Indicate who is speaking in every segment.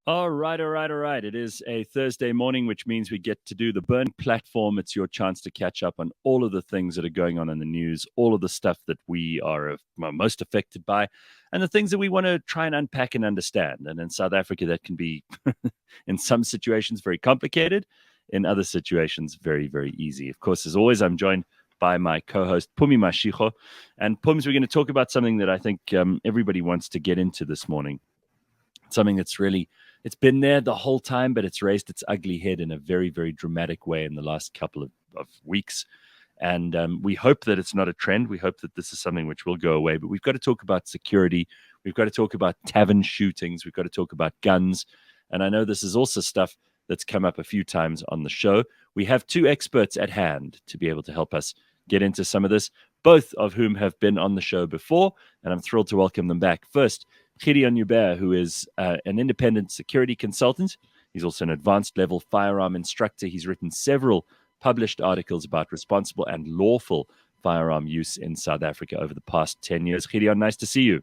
Speaker 1: All right, all right, all right. It is a Thursday morning, which means we get to do the Burn platform. It's your chance to catch up on all of the things that are going on in the news, all of the stuff that we are most affected by, and the things that we want to try and unpack and understand. And in South Africa, that can be, in some situations, very complicated. In other situations, very, very easy. Of course, as always, I'm joined by my co-host, Pumi Mashicho. And Pums, we're going to talk about something that I think everybody wants to get into this morning. Something that's really, it's been there the whole time, but it's raised its ugly head in a very, very dramatic way in the last couple of weeks. And we hope that it's not a trend. We hope that this is something which will go away. But we've got to talk about security. We've got to talk about tavern shootings. We've got to talk about guns. And I know this is also stuff that's come up a few times on the show. We have two experts at hand to be able to help us get into some of this, both of whom have been on the show before. And I'm thrilled to welcome them back. First, Gideon Joubert, who is an independent security consultant. He's also an advanced level firearm instructor. He's written several published articles about responsible and lawful firearm use in South Africa over the past 10 years. Gideon, nice to see you.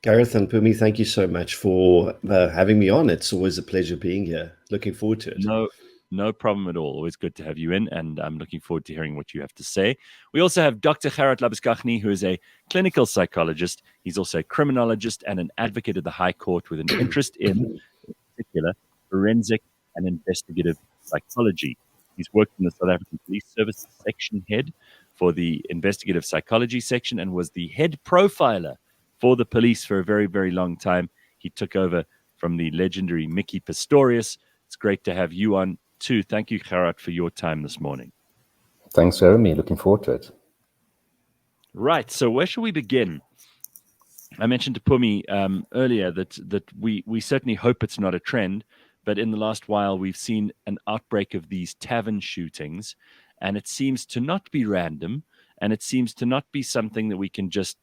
Speaker 2: Gareth and Pumi, thank you so much for having me on. It's always a pleasure being here. Looking forward to it.
Speaker 1: No problem at all. Always good to have you in, and I'm looking forward to hearing what you have to say. We also have Dr. Gerard Labuschagne, who is a clinical psychologist. He's also a criminologist and an advocate at the High Court with an interest in particular, forensic and investigative psychology. He's worked in the South African Police Service section head for the investigative psychology section and was the head profiler for the police for a very, very long time. He took over from the legendary Mickey Pistorius. It's great to have you on too. Thank you, Gerard, for your time this morning.
Speaker 3: Thanks for having me. Looking forward to it.
Speaker 1: Right. So where shall we begin? I mentioned to Pumi earlier that we certainly hope it's not a trend, but in the last while we've seen an outbreak of these tavern shootings, and it seems to not be random, and it seems to not be something that we can just,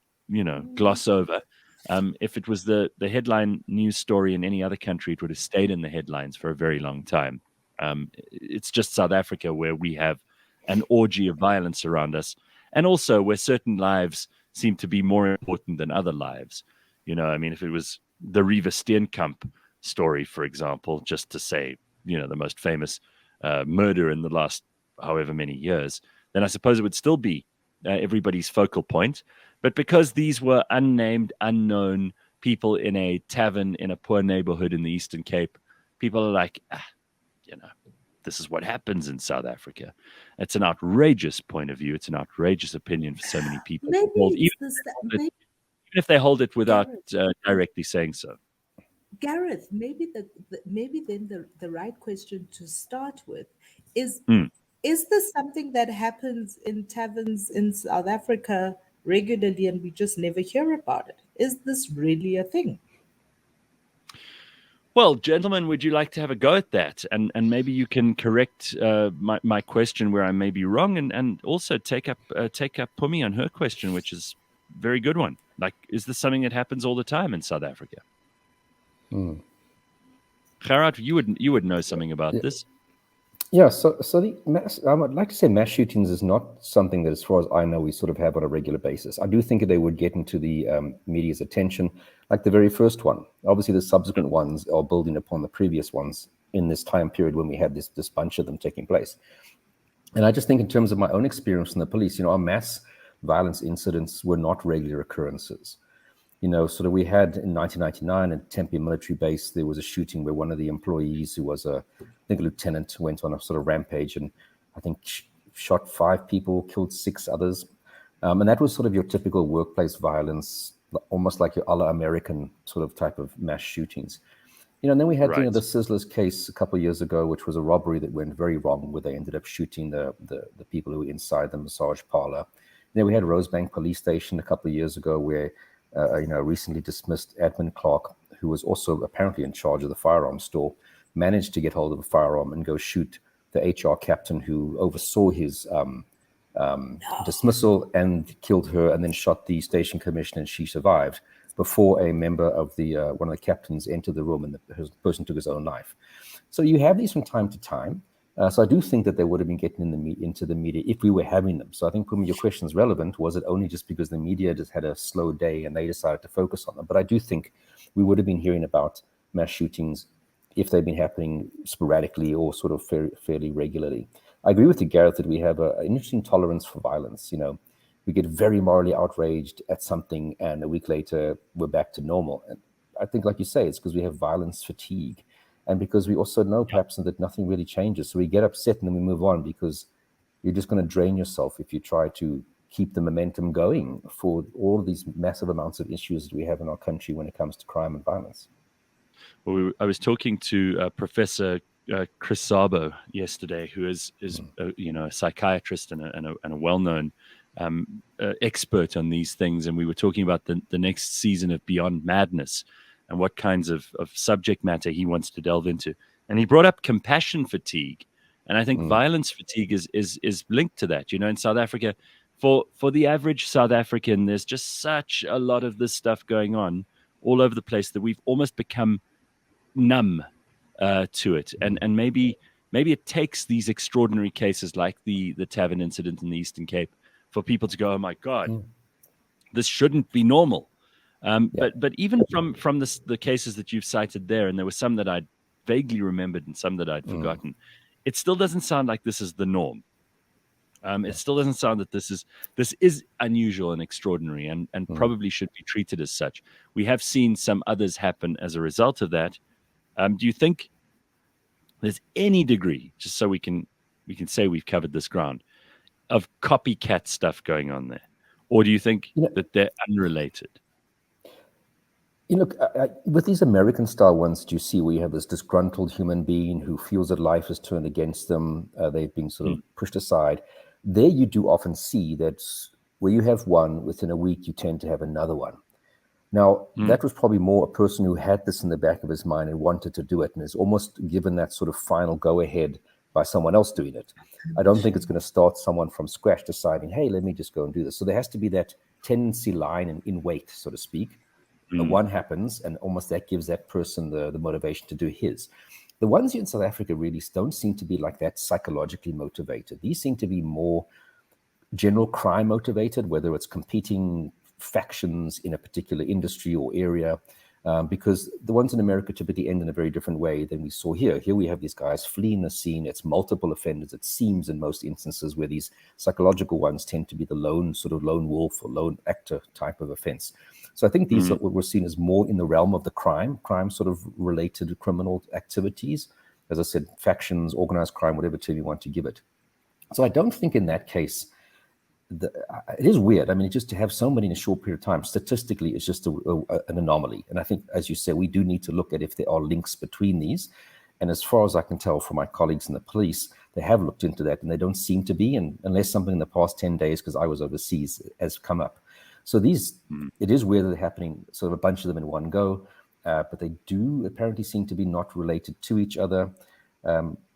Speaker 1: gloss over. If it was the headline news story in any other country, it would have stayed in the headlines for a very long time. It's just South Africa where we have an orgy of violence around us, and also where certain lives seem to be more important than other lives. If it was the Riva Steenkamp story, for example, just to say, the most famous murder in the last however many years, then I suppose it would still be everybody's focal point. But because these were unnamed, unknown people in a tavern in a poor neighborhood in the Eastern Cape, people are like, this is what happens in South Africa. It's an outrageous point of view. It's an outrageous opinion for so many people. Even if they hold it without directly saying so.
Speaker 4: Gareth, maybe then the right question to start with is this something that happens in taverns in South Africa regularly and we just never hear about it? Is this really a thing?
Speaker 1: Well, gentlemen, would you like to have a go at that? And maybe you can correct my question where I may be wrong, and also take up Pumi on her question, which is a very good one. Like, is this something that happens all the time in South Africa? Gerard, you would know something about this.
Speaker 3: Yeah, so I would like to say mass shootings is not something that, as far as I know, we sort of have on a regular basis. I do think that they would get into the media's attention, like the very first one. Obviously, the subsequent ones are building upon the previous ones in this time period when we had this bunch of them taking place. And I just think in terms of my own experience in the police, our mass violence incidents were not regular occurrences. Sort of we had in 1999 at Tempe military base, there was a shooting where one of the employees who was I think a lieutenant, went on a sort of rampage and I think shot 5 people, killed 6 others. And that was sort of your typical workplace violence, almost like your a la American sort of type of mass shootings. And then we had the Sizzlers case a couple of years ago, which was a robbery that went very wrong, where they ended up shooting the people who were inside the massage parlor. Then we had Rosebank police station a couple of years ago where recently dismissed admin clerk, who was also apparently in charge of the firearms store, managed to get hold of a firearm and go shoot the HR captain who oversaw his dismissal and killed her, and then shot the station commissioner, and she survived before a member of the one of the captains entered the room and the person took his own life. So you have these from time to time. So I do think that they would have been getting into the media if we were having them. So I think, Pumi, your question is relevant. Was it only just because the media just had a slow day and they decided to focus on them? But I do think we would have been hearing about mass shootings if they've been happening sporadically or sort of fairly regularly. I agree with you, Gareth, that we have an interesting tolerance for violence. We get very morally outraged at something, and a week later we're back to normal. And I think, like you say, it's because we have violence fatigue, and because we also know perhaps that nothing really changes. So we get upset and then we move on, because you're just going to drain yourself if you try to keep the momentum going for all of these massive amounts of issues that we have in our country when it comes to crime and violence.
Speaker 1: Well, I was talking to Professor Chris Szabo yesterday, who is a psychiatrist and a well-known expert on these things, and we were talking about the next season of Beyond Madness and what kinds of subject matter he wants to delve into. And he brought up compassion fatigue, and I think violence fatigue is linked to that. In South Africa, for the average South African, there's just such a lot of this stuff going on all over the place that we've almost become numb to it, and maybe it takes these extraordinary cases like the Tavern incident in the Eastern Cape for people to go, oh my God, this shouldn't be normal. But even from the cases that you've cited there, and there were some that I'd vaguely remembered and some that I'd forgotten, it still doesn't sound like this is the norm. It still doesn't sound that this is unusual and extraordinary, and probably should be treated as such. We have seen some others happen as a result of that. Do you think there's any degree, just so we can say we've covered this ground, of copycat stuff going on there, or do you think that they're unrelated?
Speaker 3: Look, with these American-style ones, do you see where you have this disgruntled human being who feels that life has turned against them, they've been sort of pushed aside. There you do often see that where you have one, within a week you tend to have another one. Now, that was probably more a person who had this in the back of his mind and wanted to do it, and is almost given that sort of final go-ahead by someone else doing it. I don't think it's going to start someone from scratch deciding, hey, let me just go and do this. So there has to be that tendency line in wait, so to speak. One happens, and almost that gives that person the motivation to do his. The ones here in South Africa really don't seem to be like that psychologically motivated. These seem to be more general crime motivated, whether it's competing factions in a particular industry or area, because the ones in America typically end in a very different way than we saw here. Here we have these guys fleeing the scene. It's multiple offenders, it seems, in most instances, where these psychological ones tend to be the lone wolf or lone actor type of offense. So I think these are what we're seeing as more in the realm of the crime sort of related criminal activities. As I said, factions, organized crime, whatever term you want to give it. So I don't think in that case, it is weird. I mean, just to have so many in a short period of time, statistically, it's just an anomaly. And I think, as you say, we do need to look at if there are links between these. And as far as I can tell from my colleagues in the police, they have looked into that, and they don't seem to be, and unless something in the past 10 days, because I was overseas, has come up. So it is weird that they're happening, sort of a bunch of them in one go, but they do apparently seem to be not related to each other.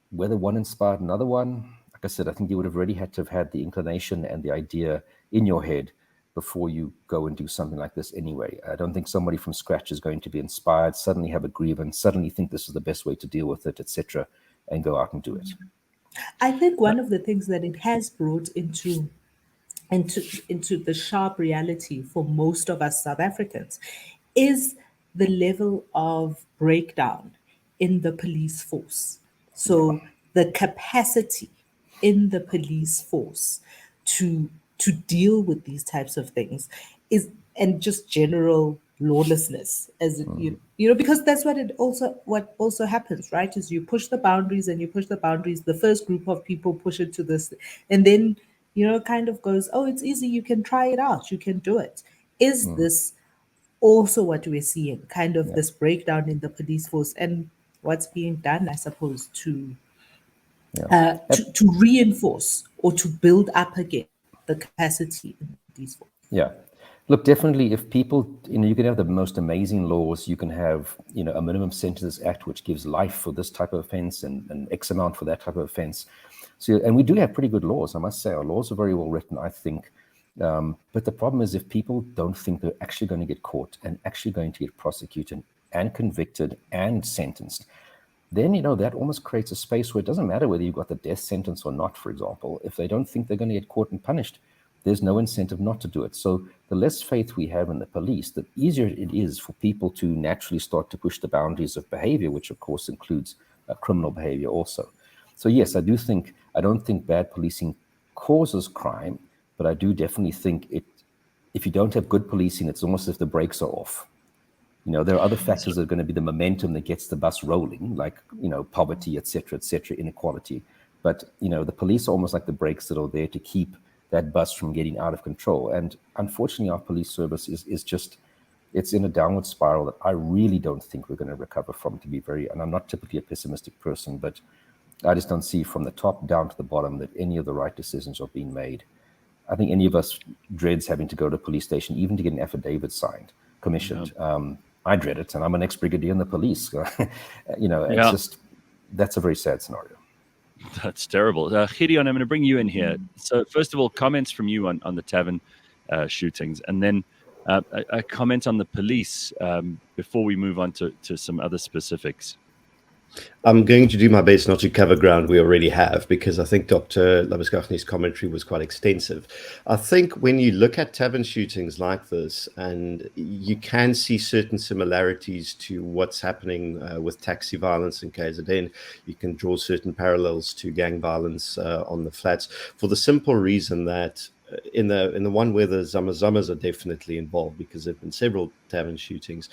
Speaker 3: Whether one inspired another one, like I said, I think you would have already had to have had the inclination and the idea in your head before you go and do something like this anyway. I don't think somebody from scratch is going to be inspired, suddenly have a grievance, suddenly think this is the best way to deal with it, etc., and go out and do it.
Speaker 4: I think one of the things that it has brought into the sharp reality for most of us South Africans is the level of breakdown in the police force. So the capacity in the police force to deal with these types of things and just general lawlessness, as because that's what also happens, right? Is you push the boundaries, the first group of people push it to this, and then kind of goes, oh, it's easy, you can try it out, you can do it. Is this also what we're seeing, kind of this breakdown in the police force, and what's being done, I suppose, to reinforce or to build up again the capacity in these forces?
Speaker 3: Yeah. Look, definitely, if people, you can have the most amazing laws, you can have, a minimum sentences act which gives life for this type of offense and X amount for that type of offense. So, and we do have pretty good laws, I must say. Our laws are very well written, I think. But the problem is, if people don't think they're actually going to get caught and actually going to get prosecuted and convicted and sentenced, then, that almost creates a space where it doesn't matter whether you've got the death sentence or not, for example. If they don't think they're going to get caught and punished, there's no incentive not to do it. So the less faith we have in the police, the easier it is for people to naturally start to push the boundaries of behavior, which of course includes criminal behavior also. So yes, I don't think bad policing causes crime, but I do definitely think if you don't have good policing, it's almost as if the brakes are off. There are other factors that are going to be the momentum that gets the bus rolling, like, poverty, et cetera, inequality. But, the police are almost like the brakes that are there to keep that bus from getting out of control. And unfortunately, our police service is just, it's in a downward spiral that I really don't think we're going to recover from, and I'm not typically a pessimistic person, but I just don't see from the top down to the bottom that any of the right decisions are being made. I think any of us dreads having to go to a police station, even to get an affidavit signed, commissioned. I dread it, and I'm an ex-brigadier in the police. It's just, that's a very sad scenario.
Speaker 1: That's terrible. Gideon, I'm going to bring you in here. So first of all, comments from you on the Tavern shootings, and then a comment on the police before we move on to some other specifics.
Speaker 2: I'm going to do my best not to cover ground we already have, because I think Dr. Labuschagne's commentary was quite extensive. I think when you look at Tavern shootings like this, and you can see certain similarities to what's happening with taxi violence in KZN, you can draw certain parallels to gang violence on the flats, for the simple reason that in the one where the Zamazamas are definitely involved, because there have been several Tavern shootings.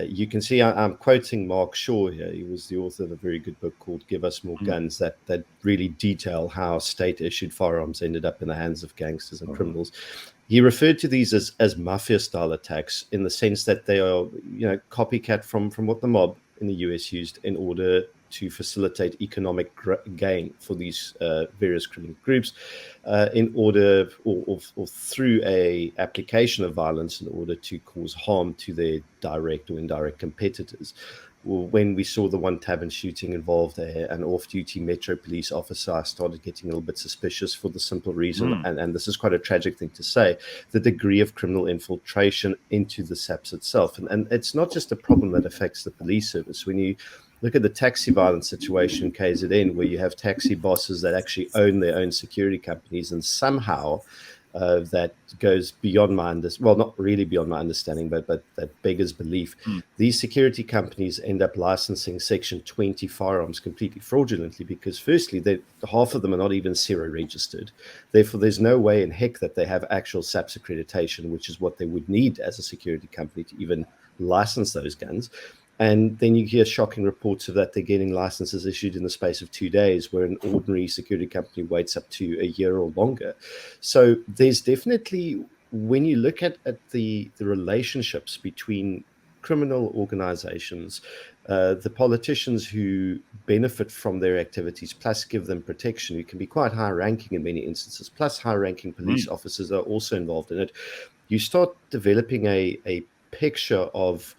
Speaker 2: You can see I'm quoting Mark Shaw here. He was the author of a very good book called Give Us More Guns, that really detail how state-issued firearms ended up in the hands of gangsters and criminals. He referred to these as mafia-style attacks, in the sense that they are, copycat from what the mob in the US used in order to facilitate economic gain for these various criminal groups, in order or through a application of violence in order to cause harm to their direct or indirect competitors. When we saw the one Tavern shooting involved an off-duty Metro Police officer, I started getting a little bit suspicious, for the simple reason, and this is quite a tragic thing to say, the degree of criminal infiltration into the SAPS itself. And it's not just a problem that affects the police service. When you look at the taxi violence situation in KZN, where you have taxi bosses that actually own their own security companies, and somehow that goes beyond my not really beyond my understanding, but that beggars belief. These security companies end up licensing Section 20 firearms completely fraudulently, because firstly, half of them are not even zero registered. Therefore, there's no way in heck that they have actual SAPS accreditation, which is what they would need as a security company to even license those guns. And then you hear shocking reports of that they're getting licenses issued in the space of 2 days, where an ordinary security company waits up to a year or longer. So there's definitely, when you look at the relationships between criminal organizations, the politicians who benefit from their activities, plus give them protection, who can be quite high-ranking in many instances, plus high-ranking police officers are also involved in it, you start developing a picture of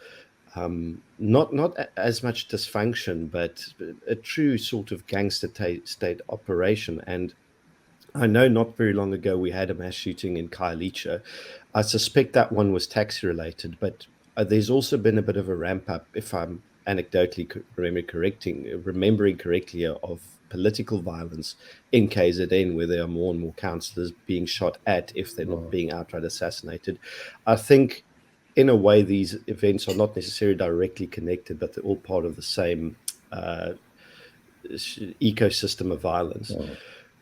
Speaker 2: not as much dysfunction, but a true sort of gangster state operation. And I know not very long ago we had a mass shooting in Khayelitsha. I suspect that one was taxi related, but there's also been a bit of a ramp up, if I'm anecdotally remembering correctly, of political violence in KZN, where there are more and more councillors being shot at if they're not being outright assassinated. I think, in a way, these events are not necessarily directly connected, but they're all part of the same ecosystem of violence.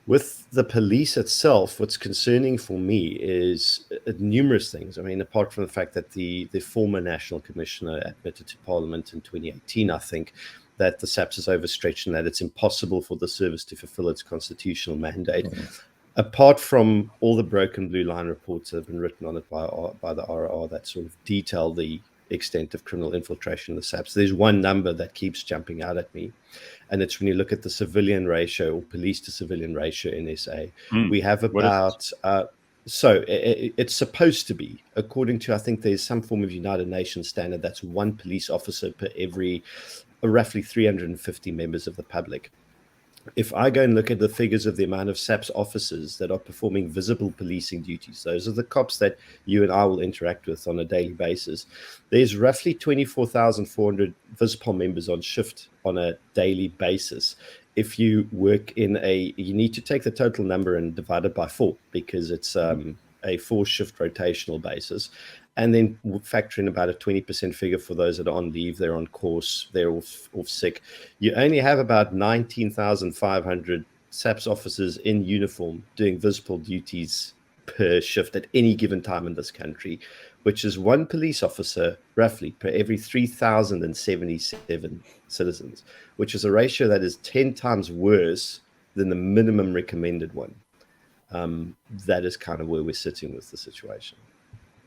Speaker 2: With the police itself, what's concerning for me is numerous things. I mean, apart from the fact that the former National Commissioner admitted to Parliament in 2018, I think, that the SAPS is overstretched and that it's impossible for the service to fulfill its constitutional mandate. Apart from all the broken blue line reports that have been written on it by the RR that sort of detail the extent of criminal infiltration in the SAPS, there's one number that keeps jumping out at me. And it's when you look at the civilian ratio, or police to civilian ratio in SA, we have about, it's supposed to be, according to, I think there's some form of United Nations standard, that's one police officer per every roughly 350 members of the public. If I go and look at the figures of the amount of SAPS officers that are performing visible policing duties, those are the cops that you and I will interact with on a daily basis, there's roughly 24,400 VISPOL members on shift on a daily basis if you work in you need to take the total number and divide it by 4 because it's a 4-shift rotational basis, and then factor in about a 20% figure for those that are on leave, they're on course, they're off sick. You only have about 19,500 SAPS officers in uniform doing visible duties per shift at any given time in this country, which is 1 police officer roughly per every 3,077 citizens, which is a ratio that is 10 times worse than the minimum recommended one. That is kind of where we're sitting with the situation.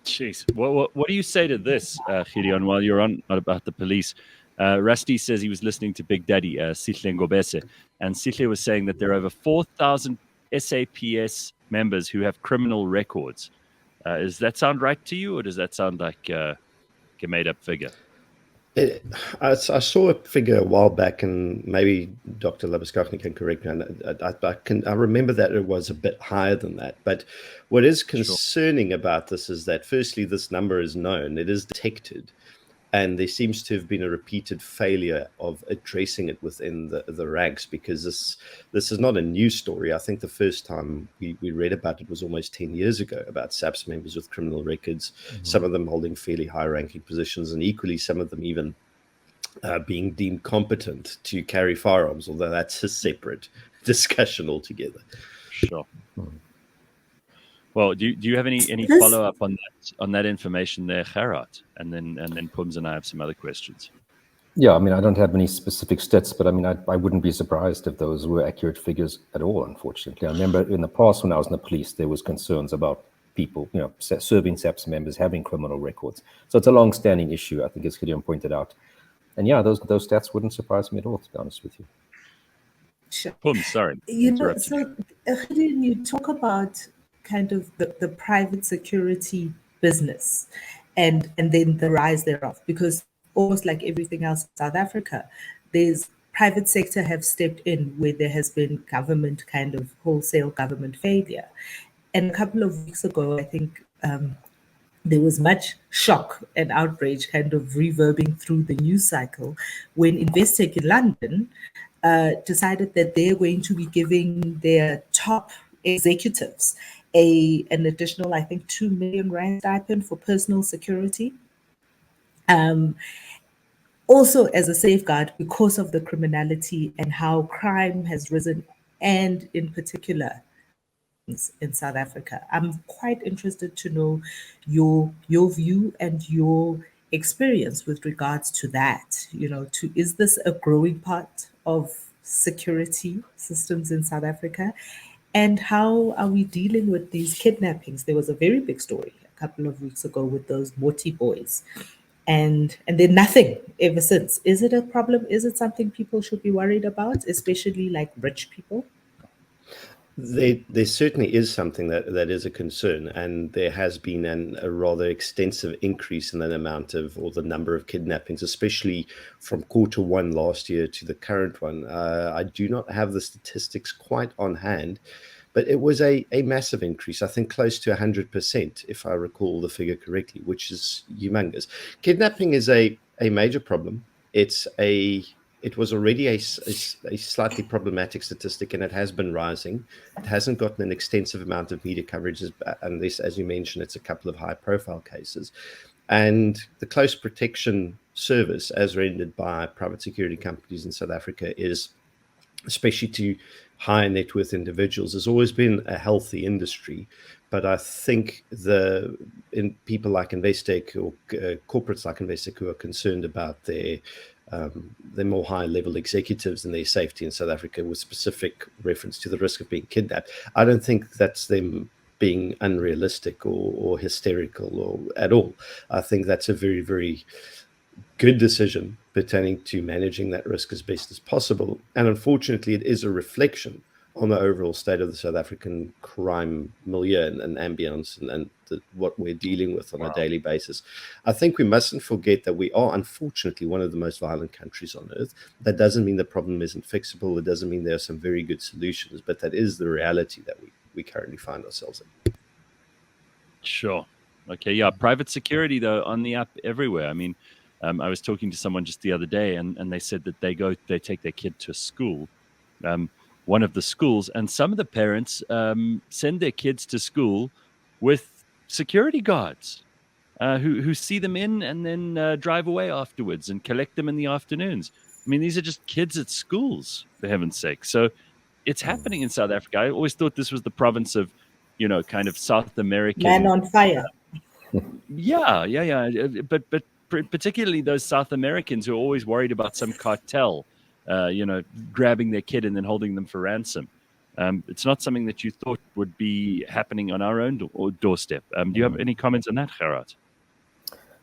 Speaker 1: Jeez. What do you say to this, Gideon, while you're on about the police? Rusty says he was listening to Big Daddy, Sihle Ngobese, and Sihle was saying that there are over 4,000 SAPS members who have criminal records. Does that sound right to you, or does that sound like a made-up figure?
Speaker 2: I saw a figure a while back, and maybe Dr. Labuschagne can correct me. I remember that it was a bit higher than that. But what is concerning about this is that, firstly, this number is known, it is detected, and there seems to have been a repeated failure of addressing it within the ranks, because this is not a new story. I think the first time we read about it was almost 10 years ago, about SAPS members with criminal records, some of them holding fairly high-ranking positions, and equally some of them even being deemed competent to carry firearms, although that's a separate discussion altogether.
Speaker 1: Sure. Well, do you have any follow up on that information there, Gerard? And then Pums and I have some other questions.
Speaker 3: Yeah, I mean, I don't have any specific stats, but I mean, I wouldn't be surprised if those were accurate figures at all, unfortunately. I remember in the past when I was in the police, there was concerns about people, serving SAPS members having criminal records. So it's a long-standing issue, I think, as Gideon pointed out. And yeah, those stats wouldn't surprise me at all, to be honest with you.
Speaker 4: Sure.
Speaker 1: Pums, sorry.
Speaker 4: So Gideon, you talk about kind of the private security business and then the rise thereof, because almost like everything else in South Africa, there's private sector have stepped in where there has been government kind of wholesale government failure. And a couple of weeks ago, I think there was much shock and outrage kind of reverbing through the news cycle when Investec in London decided that they're going to be giving their top executives an additional, I think, 2 million rand stipend for personal security. Also as a safeguard because of the criminality and how crime has risen, and in particular in South Africa. I'm quite interested to know your view and your experience with regards to that. Is this a growing part of security systems in South Africa? And how are we dealing with these kidnappings? There was a very big story a couple of weeks ago with those Moti boys. And then nothing ever since. Is it a problem? Is it something people should be worried about, especially like rich people?
Speaker 2: There certainly is something that is a concern, and there has been a rather extensive increase in the amount of, or the number of kidnappings, especially from Q1 last year to the current one. I do not have the statistics quite on hand, but it was a massive increase, I think close to 100%, if I recall the figure correctly, which is humongous. Kidnapping is a major problem. It was already a slightly problematic statistic, and it has been rising. It hasn't gotten an extensive amount of media coverage, unless, as you mentioned, it's a couple of high-profile cases. And the close protection service, as rendered by private security companies in South Africa, is, especially to high net worth individuals, has always been a healthy industry. But I think in people like Investec or corporates like Investec who are concerned about their more high-level executives and their safety in South Africa, with specific reference to the risk of being kidnapped, I don't think that's them being unrealistic or hysterical or at all. I think that's a very, very good decision pertaining to managing that risk as best as possible. And unfortunately, it is a reflection on the overall state of the South African crime milieu and ambience and what we're dealing with on a daily basis. I think we mustn't forget that we are, unfortunately, one of the most violent countries on earth. That doesn't mean the problem isn't fixable. It doesn't mean there are some very good solutions, but that is the reality that we currently find ourselves in.
Speaker 1: Sure. Okay. Yeah. Private security, though, on the up everywhere. I mean, I was talking to someone just the other day, and they said that they take their kid to school, one of the schools, and some of the parents send their kids to school with security guards who see them in and then drive away afterwards and collect them in the afternoons. I mean, these are just kids at schools, for heaven's sake. So it's happening in South Africa. I always thought this was the province of, kind of South American.
Speaker 4: Man on fire.
Speaker 1: Yeah. But particularly those South Americans who are always worried about some cartel, grabbing their kid and then holding them for ransom. It's not something that you thought would be happening on our own doorstep. Do you have any comments on that, Gerard?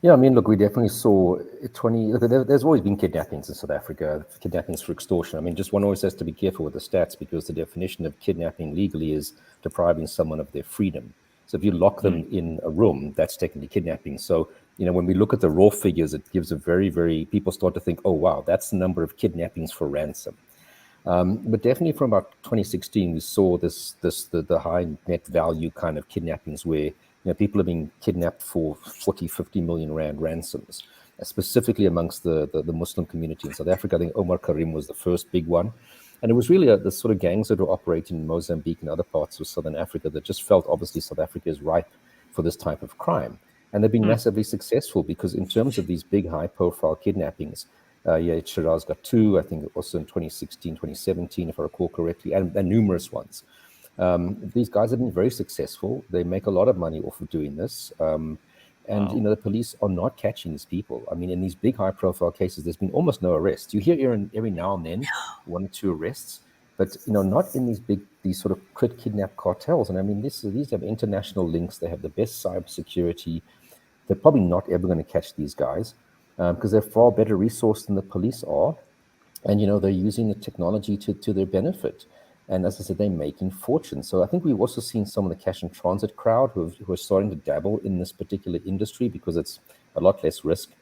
Speaker 3: Yeah, I mean, look, we definitely saw there's always been kidnappings in South Africa, kidnappings for extortion. I mean, just one always has to be careful with the stats because the definition of kidnapping legally is depriving someone of their freedom. So if you lock them in a room, that's technically kidnapping. So, when we look at the raw figures, it gives a very, people start to think, oh, wow, that's the number of kidnappings for ransom. But definitely from about 2016, we saw the high net value kind of kidnappings where people are being kidnapped for 40, 50 million rand ransoms, specifically amongst the Muslim community in South Africa. I think Omar Karim was the first big one. And it was really the sort of gangs that were operating in Mozambique and other parts of Southern Africa that just felt obviously South Africa is ripe for this type of crime. And they've been massively successful because in terms of these big high profile kidnappings, Gerard's got two, I think also in 2016, 2017, if I recall correctly, and numerous ones. These guys have been very successful. They make a lot of money off of doing this. The police are not catching these people. I mean, in these big high profile cases, there's been almost no arrests. You hear every now and then 1 or 2 arrests, but not in these sort of kidnap cartels. And I mean, these have international links. They have the best cybersecurity. They're probably not ever going to catch these guys because they're far better resourced than the police are. And, they're using the technology to their benefit. And as I said, they're making fortunes. So I think we've also seen some of the cash and transit crowd who are starting to dabble in this particular industry because it's a lot less risk.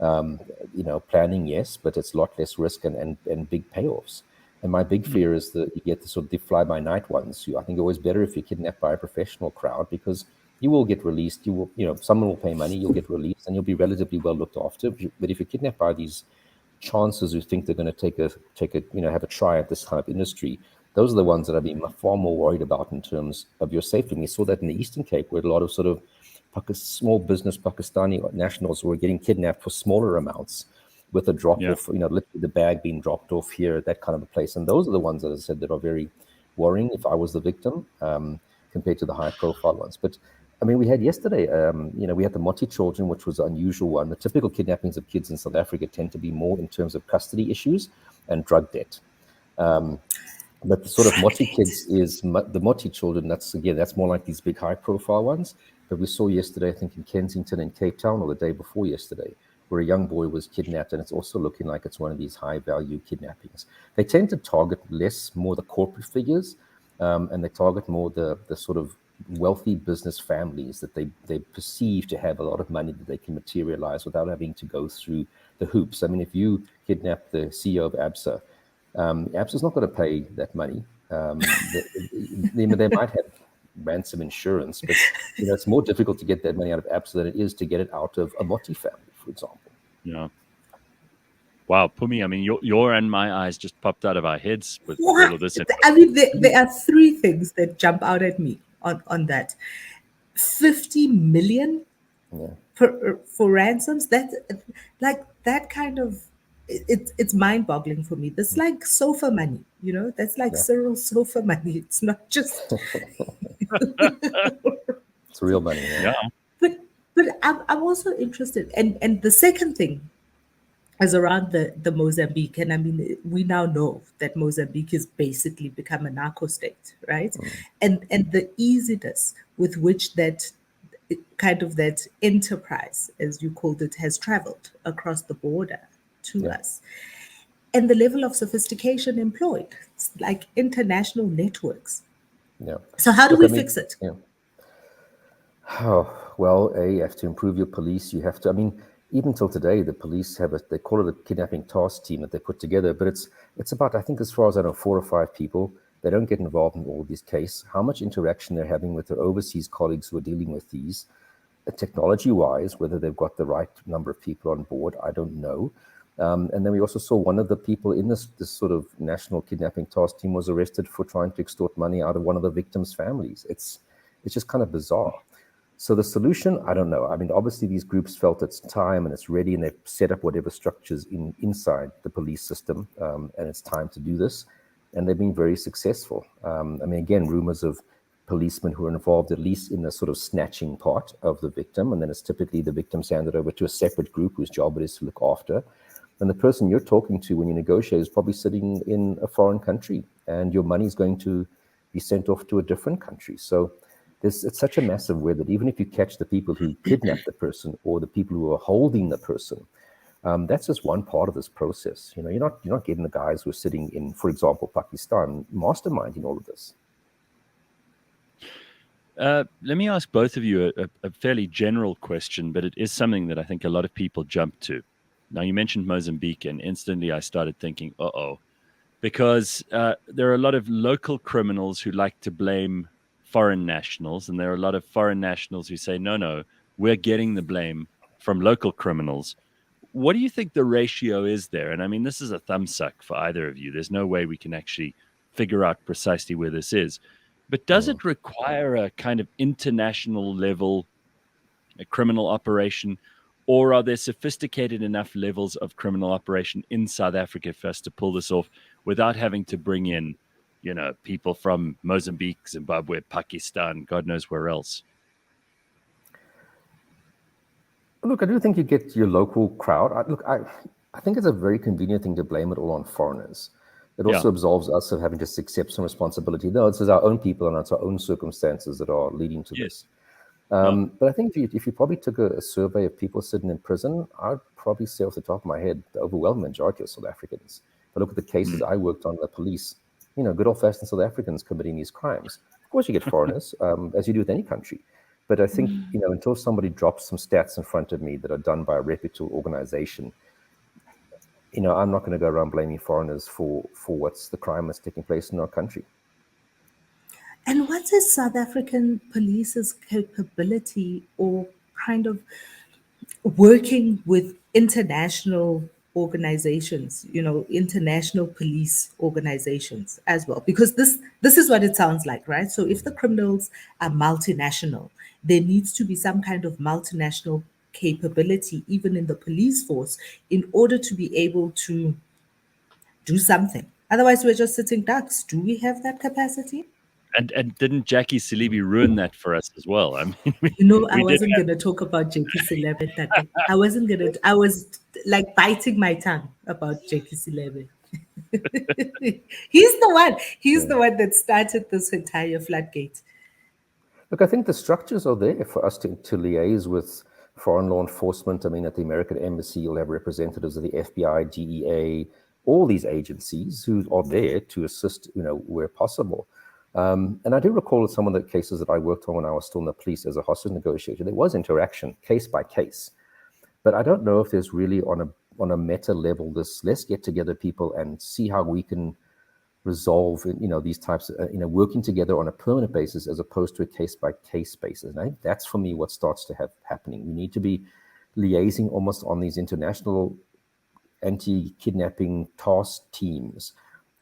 Speaker 3: Planning, yes, but it's a lot less risk and big payoffs. And my big fear is that you get the sort of the fly-by-night ones. I think always better if you're kidnapped by a professional crowd because you will get released. You will, someone will pay money, you'll get released, and you'll be relatively well looked after. But if you're kidnapped by these chancers who think they're going to have a try at this kind of industry, those are the ones that I'd be far more worried about in terms of your safety. And we saw that in the Eastern Cape, where a lot of sort of small business Pakistani nationals were getting kidnapped for smaller amounts with a drop-off, literally the bag being dropped off here, that kind of a place. And those are the ones, as I said, that are very worrying if I was the victim compared to the high-profile ones. But, I mean, we had yesterday, we had the Moti children, which was an unusual one. The typical kidnappings of kids in South Africa tend to be more in terms of custody issues and drug debt. But the sort of Moti kids is the Moti children. That's more like these big high-profile ones. But we saw yesterday, I think in Kensington and Cape Town, or the day before yesterday, where a young boy was kidnapped, and it's also looking like it's one of these high-value kidnappings. They tend to target more the corporate figures, and they target more the sort of wealthy business families that they perceive to have a lot of money that they can materialize without having to go through the hoops. I mean, if you kidnap the CEO of ABSA, ABSA's not going to pay that money. They might have ransom insurance, but it's more difficult to get that money out of ABSA than it is to get it out of a Moti family, for example.
Speaker 1: Yeah. Wow, Pumi, I mean, your and my eyes just popped out of our heads with all of this.
Speaker 4: I mean, there are 3 things that jump out at me on that. 50 million for ransoms. That's like that kind of. It's mind-boggling for me. That's like sofa money, That's like Cyril's sofa money. It's not just.
Speaker 3: It's real money.
Speaker 1: Yeah.
Speaker 4: But I'm also interested, and the second thing is around the Mozambique, and I mean we now know that Mozambique has basically become a narco state, right? And the easiness with which that kind of that enterprise, as you called it, has traveled across the border to us, and the level of sophistication employed. It's like international networks.
Speaker 3: Yeah.
Speaker 4: So how do we fix it?
Speaker 3: Yeah. Oh, well, you have to improve your police. You have to, I mean, even till today, the police they call it a kidnapping task team that they put together, but it's about, I think as far as I know, 4 or 5 people. They don't get involved in all of these cases. How much interaction they're having with their overseas colleagues who are dealing with these, technology-wise, whether they've got the right number of people on board, I don't know. And then we also saw one of the people in this sort of national kidnapping task team was arrested for trying to extort money out of one of the victims' families. It's just kind of bizarre. So the solution, I don't know. I mean, obviously these groups felt it's time and it's ready, and they've set up whatever structures inside the police system, and it's time to do this. And they've been very successful. I mean, again, rumors of policemen who are involved at least in the sort of snatching part of the victim, and then it's typically the victim's handed over to a separate group whose job it is to look after. And the person you're talking to when you negotiate is probably sitting in a foreign country, and your money is going to be sent off to a different country. So it's such a massive web that even if you catch the people who kidnapped the person or the people who are holding the person, that's just one part of this process. You know, you're not getting the guys who are sitting in, for example, Pakistan, masterminding all of this.
Speaker 1: Let me ask both of you a fairly general question, but it is something that I think a lot of people jump to. Now, you mentioned Mozambique, and instantly I started thinking, because there are a lot of local criminals who like to blame foreign nationals, and there are a lot of foreign nationals who say, no, we're getting the blame from local criminals. What do you think the ratio is there? And I mean, this is a thumbsuck for either of you. There's no way we can actually figure out precisely where this is. But does it require a kind of international level, a criminal operation, or are there sophisticated enough levels of criminal operation in South Africa for us to pull this off without having to bring in, people from Mozambique, Zimbabwe, Pakistan, God knows where else?
Speaker 3: Look, I do think you get your local crowd. I think it's a very convenient thing to blame it all on foreigners. It also absolves us of having to accept some responsibility. No, it's our own people and it's our own circumstances that are leading to this. But I think if you probably took a survey of people sitting in prison, I'd probably say off the top of my head, the overwhelming majority of South Africans. If I look at the cases I worked on, the police, good old-fashioned South Africans committing these crimes. Of course, you get foreigners, as you do with any country. But I think, until somebody drops some stats in front of me that are done by a reputable organization, I'm not going to go around blaming foreigners for what's the crime that's taking place in our country.
Speaker 4: And what is South African police's capability or kind of working with international organizations, international police organizations as well? Because this is what it sounds like, right? So if the criminals are multinational, there needs to be some kind of multinational capability, even in the police force, in order to be able to do something. Otherwise, we're just sitting ducks. Do we have that capacity?
Speaker 1: And didn't Jackie Selebi ruin that for us as well? I mean,
Speaker 4: I wasn't going to talk about Jackie Selebi that day. I wasn't going to. I was like biting my tongue about Jackie Selebi. He's the one. He's the one that started this entire floodgate.
Speaker 3: Look, I think the structures are there for us to liaise with foreign law enforcement. I mean, at the American Embassy, you'll have representatives of the FBI, DEA, all these agencies who are there to assist, where possible. And I do recall some of the cases that I worked on when I was still in the police as a hostage negotiator. There was interaction, case by case. But I don't know if there's really on a meta level this, let's get together people and see how we can resolve, these types of, working together on a permanent basis as opposed to a case by case basis. And I think that's for me what starts to have happening. We need to be liaising almost on these international anti-kidnapping task teams.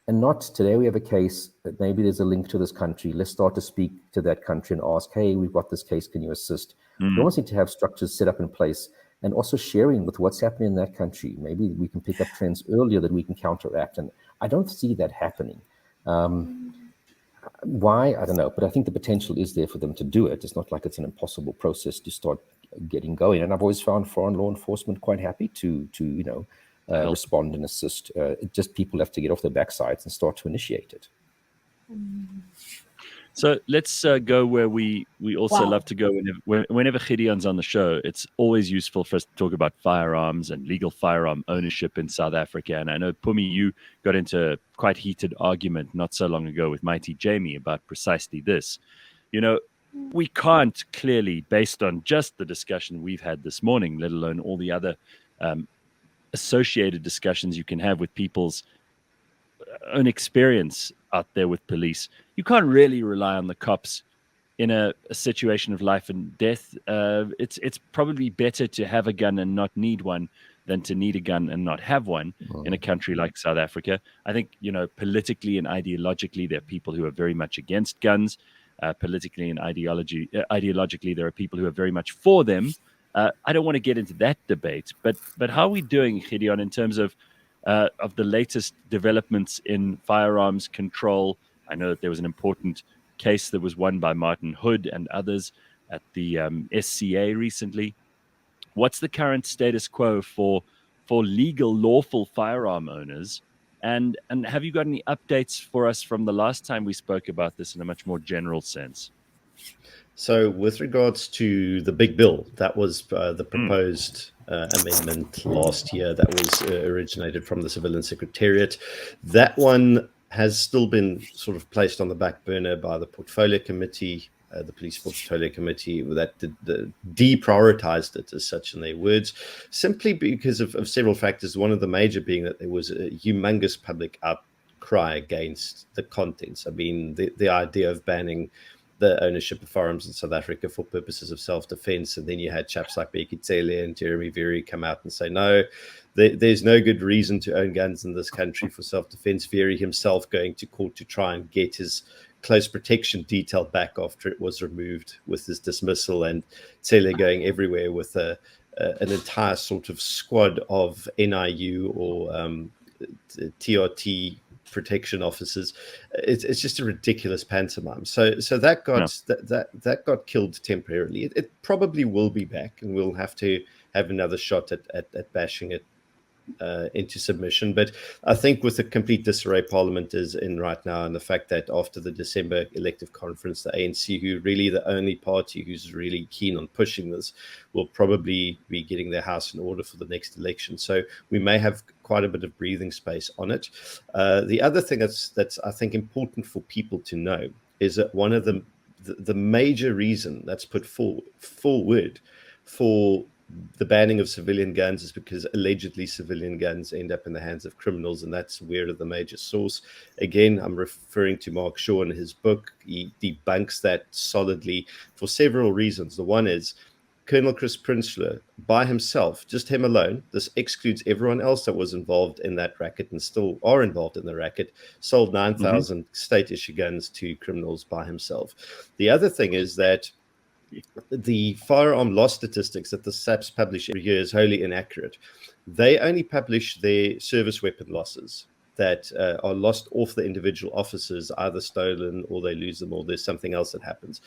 Speaker 3: And not today we have a case that maybe there's a link to this country. Let's start to speak to that country and ask, hey, we've got this case, can you assist? We almost need to have structures set up in place and also sharing with what's happening in that country. Maybe we can pick up trends earlier that we can counteract. And I don't see that happening. Why? I don't know. But I think the potential is there for them to do it. It's not like it's an impossible process to start getting going. And I've always found foreign law enforcement quite happy to respond and assist. Just people have to get off their backsides and start to initiate it.
Speaker 1: So let's go where we also love to go whenever Gideon's on the show. It's always useful for us to talk about firearms and legal firearm ownership in South Africa. And I know, Pumi, you got into a quite heated argument not so long ago with Mighty Jamie about precisely this. We can't clearly, based on just the discussion we've had this morning, let alone all the other associated discussions you can have with people's own experience out there with police, you can't really rely on the cops in a situation of life and death. It's probably better to have a gun and not need one than to need a gun and not have one in a country like South Africa. I think, politically and ideologically, there are people who are very much against guns. Politically and ideologically, there are people who are very much for them. I don't want to get into that debate, but how are we doing, Gideon, in terms of the latest developments in firearms control? I know that there was an important case that was won by Martin Hood and others at the SCA recently. What's the current status quo for legal, lawful firearm owners? And have you got any updates for us from the last time we spoke about this in a much more general sense?
Speaker 2: So with regards to the big bill, that was the proposed amendment last year that was originated from the Civilian Secretariat. That one has still been sort of placed on the back burner by the Portfolio Committee, the Police Portfolio Committee, that deprioritized it as such in their words, simply because of several factors. One of the major being that there was a humongous public outcry against the contents. I mean, the idea of banning the ownership of firearms in South Africa for purposes of self-defense. And then you had chaps like Becky Taylor and Jeremy Very come out and say, no, there's no good reason to own guns in this country for self-defense. Very himself going to court to try and get his close protection detail back after it was removed with his dismissal, and Taylor going everywhere with an entire sort of squad of NIU or TRT protection officers. It's just a ridiculous pantomime. So that got that got killed temporarily. It probably will be back, and we'll have to have another shot at bashing it into submission. But I think with the complete disarray Parliament is in right now, and the fact that after the December elective conference, the ANC, who really the only party who's really keen on pushing this, will probably be getting their house in order for the next election. So we may have quite a bit of breathing space on it. The other thing that's I think important for people to know is that one of the major reason that's put forward for the banning of civilian guns is because allegedly civilian guns end up in the hands of criminals, and that's where the major source. Again, I'm referring to Mark Shaw in his book. He debunks that solidly for several reasons. The one is Colonel Chris Prinsloo by himself, just him alone, this excludes everyone else that was involved in that racket and still are involved in the racket, sold 9,000 state-issue guns to criminals by himself. The other thing is that the firearm loss statistics that the SAPS publish every year is wholly inaccurate. They only publish their service weapon losses that are lost off the individual officers, either stolen or they lose them or there's something else that happens.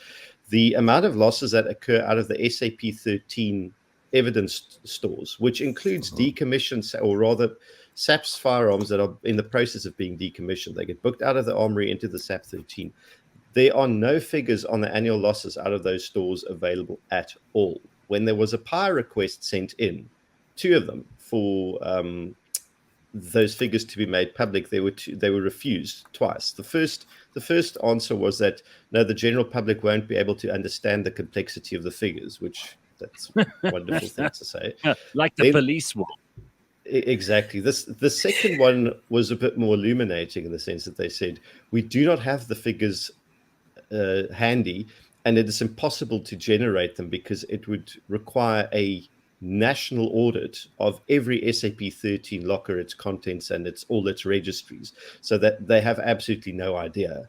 Speaker 2: The amount of losses that occur out of the SAP 13 evidence stores, which includes decommissioned, or rather SAPS firearms that are in the process of being decommissioned. They get booked out of the armory into the SAP 13. There are no figures on the annual losses out of those stores available at all. When there was a PIRE request sent in, 2 of them, for those figures to be made public, they were refused twice. The first answer was that no, the general public won't be able to understand the complexity of the figures, which that's a wonderful thing to say.
Speaker 1: Like the police will.
Speaker 2: Exactly. The second one was a bit more illuminating in the sense that they said, we do not have the figures handy, and it is impossible to generate them because it would require a national audit of every SAP 13 locker, its contents, and all its registries, so that they have absolutely no idea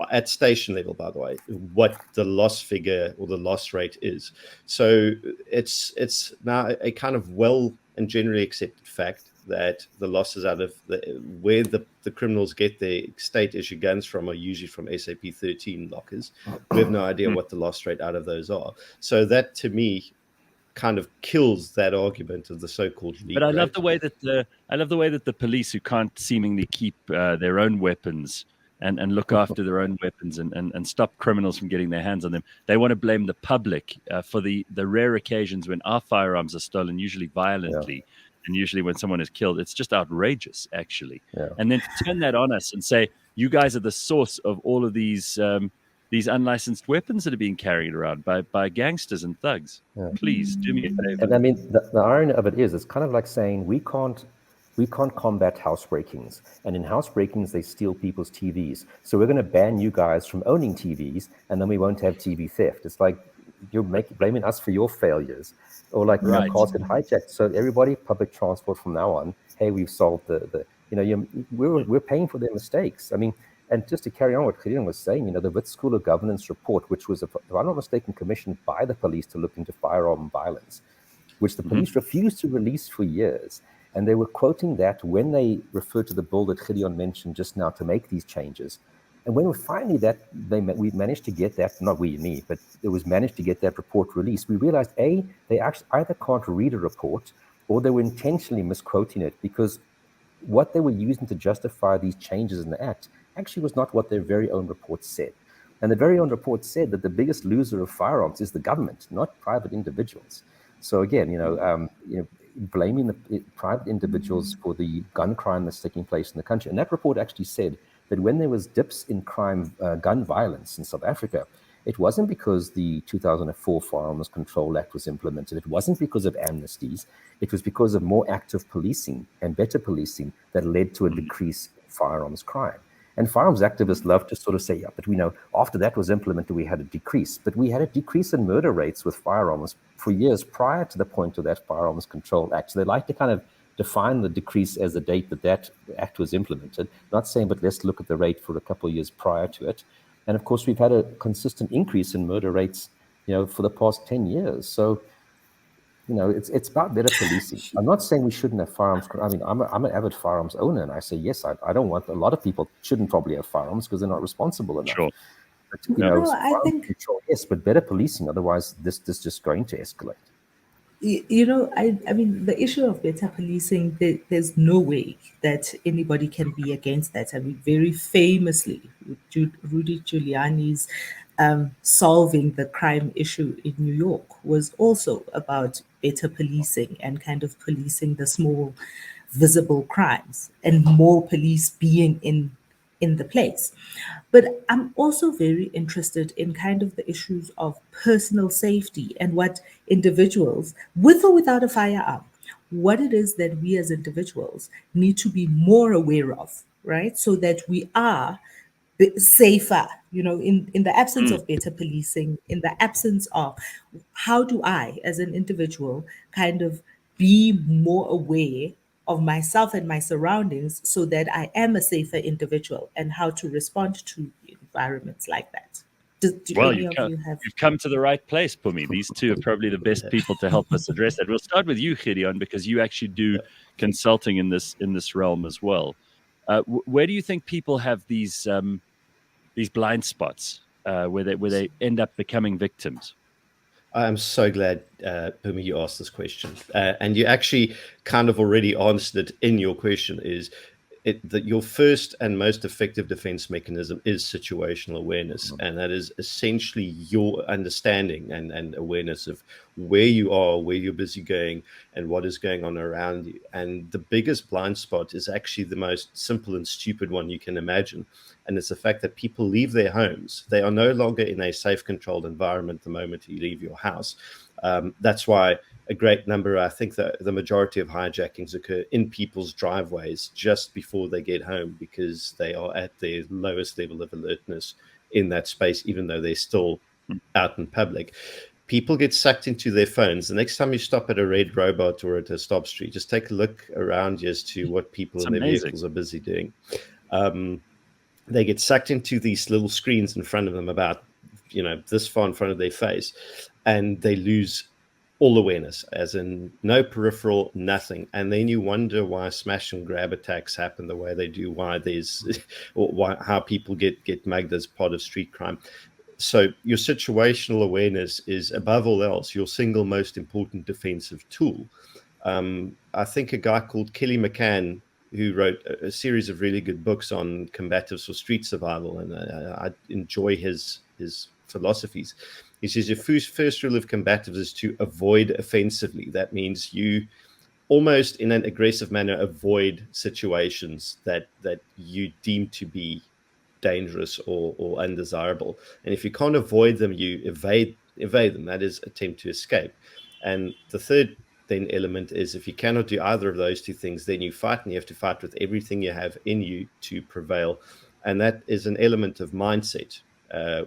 Speaker 2: at station level, by the way, what the loss figure or the loss rate is. So it's now a kind of well and generally accepted fact that the losses out of where the criminals get their state issue guns from are usually from SAP 13 lockers. We have no idea what the loss rate out of those are. So that, to me, kind of kills that argument of the so-called leak.
Speaker 1: But I love the way that the police, who can't seemingly keep their own weapons and look after their own weapons and stop criminals from getting their hands on them, they want to blame the public for the rare occasions when our firearms are stolen, usually violently. Yeah. And usually when someone is killed, it's just outrageous, actually. Yeah. And then to turn that on us and say, you guys are the source of all of these unlicensed weapons that are being carried around by gangsters and thugs. Yeah. Please do me a favor.
Speaker 3: And I mean, the irony of it is, it's kind of like saying we can't combat house breakings. And in house breakings, they steal people's TVs. So we're going to ban you guys from owning TVs, and then we won't have TV theft. It's like, you're blaming us for your failures, or like
Speaker 1: Right.
Speaker 3: cars get hijacked. So everybody, public transport from now on. Hey, we've solved the we're paying for their mistakes. I mean, and just to carry on what Gideon was saying, the Wits School of Governance report, which was, if I'm not mistaken, commissioned by the police to look into firearm violence, which the police refused to release for years. And they were quoting that when they referred to the bill that Gideon mentioned just now to make these changes. And when we finally we managed to get that, not we, me, but it was managed to get that report released, we realized, A, they actually either can't read a report or they were intentionally misquoting it, because what they were using to justify these changes in the Act actually was not what their very own report said. And the very own report said that the biggest loser of firearms is the government, not private individuals. So again, blaming the private individuals for the gun crime that's taking place in the country. And that report actually said that when there was dips in crime, gun violence in South Africa, it wasn't because the 2004 Firearms Control Act was implemented. It wasn't because of amnesties. It was because of more active policing and better policing that led to a decrease in firearms crime. And firearms activists love to sort of say, yeah, but we know after that was implemented, we had a decrease. But we had a decrease in murder rates with firearms for years prior to the point of that Firearms Control Act. So they like to kind of define the decrease as the date that act was implemented. Not saying, but let's look at the rate for a couple of years prior to it. And of course, we've had a consistent increase in murder rates, for the past 10 years. So, it's about better policing. I'm not saying we shouldn't have firearms. I mean, I'm an avid firearms owner, and I say, yes, I don't want, a lot of people shouldn't probably have firearms because they're not responsible enough.
Speaker 1: Sure.
Speaker 3: But,
Speaker 4: I think
Speaker 3: control, yes, but better policing. Otherwise, this just going to escalate.
Speaker 4: I mean, the issue of better policing, there's no way that anybody can be against that. I mean, very famously, Rudy Giuliani's solving the crime issue in New York was also about better policing and kind of policing the small, visible crimes and more police being in the place. But I'm also very interested in kind of the issues of personal safety and what individuals, with or without a firearm, what it is that we as individuals need to be more aware of, right? So that we are safer, in the absence of better policing, in the absence of how do I, as an individual, kind of be more aware of myself and my surroundings so that I am a safer individual and how to respond to environments like that. Do
Speaker 1: Well,
Speaker 4: any of you have?
Speaker 1: you've come to the right place, Pumi. These two are probably the best people to help us address that. We'll start with you, Gideon, because you actually do consulting in this realm as well. Where do you think people have these blind spots where they end up becoming victims?
Speaker 2: I'm so glad, Pumi, you asked this question. And you actually kind of already answered it in your question, is that your first and most effective defense mechanism is situational awareness. And that is essentially your understanding and awareness of where you are, where you're busy going, and what is going on around you. And the biggest blind spot is actually the most simple and stupid one you can imagine. And it's the fact that people leave their homes. They are no longer in a safe, controlled environment the moment you leave your house. That's why a great number, I think the majority of hijackings occur in people's driveways just before they get home, because they are at their lowest level of alertness in that space, even though they're still out in public. People get sucked into their phones. The next time you stop at a red robot or at a stop street, just take a look around you as to what people in their vehicles are busy doing. They get sucked into these little screens in front of them about, this far in front of their face, and they lose all awareness, as in no peripheral, nothing. And then you wonder why smash and grab attacks happen the way they do, why there's, or how people get mugged as part of street crime. So your situational awareness is, above all else, your single most important defensive tool. I think a guy called Kelly McCann, who wrote a series of really good books on combatives for street survival, and I enjoy his philosophies. He says your first rule of combatives is to avoid offensively. That means you almost in an aggressive manner avoid situations that you deem to be dangerous or undesirable. And if you can't avoid them, you evade them. That is, attempt to escape. And the third then element is, if you cannot do either of those two things, then you fight, and you have to fight with everything you have in you to prevail. And that is an element of mindset.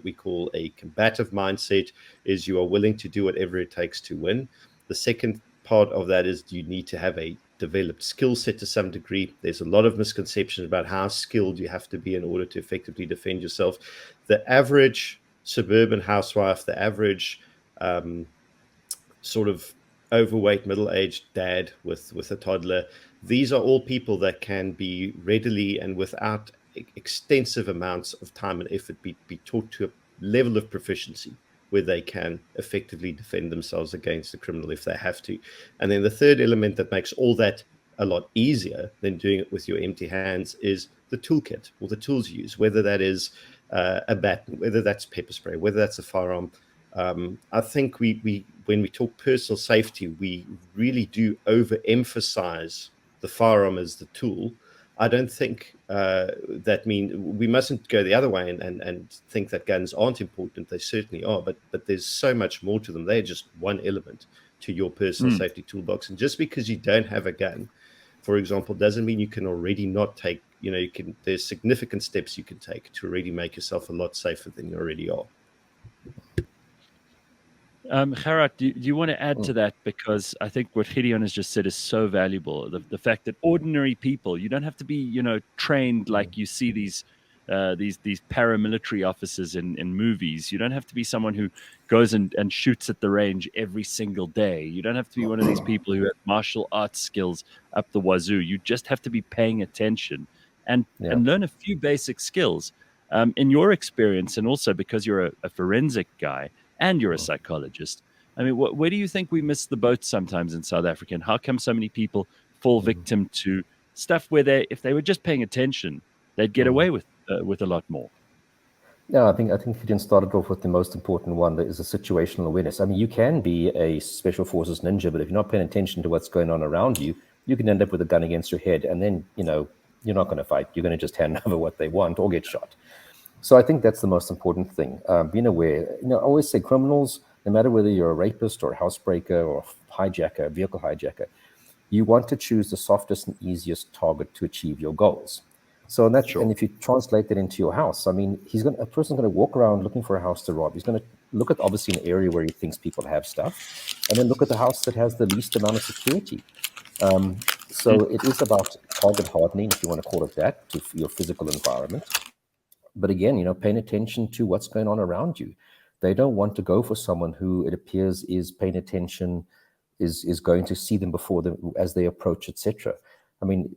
Speaker 2: we call a combative mindset, is you are willing to do whatever it takes to win. The second part of that is you need to have a developed skill set to some degree. There's a lot of misconceptions about how skilled you have to be in order to effectively defend yourself. The average suburban housewife, the average sort of overweight middle-aged dad with a toddler, these are all people that can be readily and without extensive amounts of time and effort be taught to a level of proficiency where they can effectively defend themselves against the criminal if they have to. And then the third element that makes all that a lot easier than doing it with your empty hands is the toolkit or the tools you use, whether that is a baton, whether that's pepper spray, whether that's a firearm. I think we when we talk personal safety, we really do overemphasize the firearm as the tool. I don't think that means we mustn't go the other way and think that guns aren't important. They certainly are, but there's so much more to them. They're just one element to your personal safety toolbox. And just because you don't have a gun, for example, doesn't mean you can already not take, there's significant steps you can take to already make yourself a lot safer than you already are.
Speaker 1: Gerard, do you want to add to that? Because I think what Gideon has just said is so valuable. The fact that ordinary people, you don't have to be, trained like you see these paramilitary officers in movies. You don't have to be someone who goes and shoots at the range every single day. You don't have to be one of these people who have martial arts skills up the wazoo. You just have to be paying attention and learn a few basic skills. In your experience, and also because you're a forensic guy, and you're a psychologist, I mean, where do you think we miss the boat sometimes in South Africa? And how come so many people fall victim to stuff where if they were just paying attention, they'd get away with a lot more?
Speaker 3: Yeah, I think Gideon started off with the most important one, that is a situational awareness. I mean, you can be a special forces ninja, but if you're not paying attention to what's going on around you, you can end up with a gun against your head, and then you're not going to fight. You're going to just hand over what they want or get shot. So I think that's the most important thing, being aware. I always say criminals, no matter whether you're a rapist or a housebreaker or a hijacker, a vehicle hijacker, you want to choose the softest and easiest target to achieve your goals. So and if you translate that into your house, I mean, a person's going to walk around looking for a house to rob. He's going to look at obviously an area where he thinks people have stuff, and then look at the house that has the least amount of security. So it is about target hardening, if you want to call it that, to your physical environment. But again, paying attention to what's going on around you. They don't want to go for someone who it appears is paying attention, is going to see them before them as they approach, etc. I mean,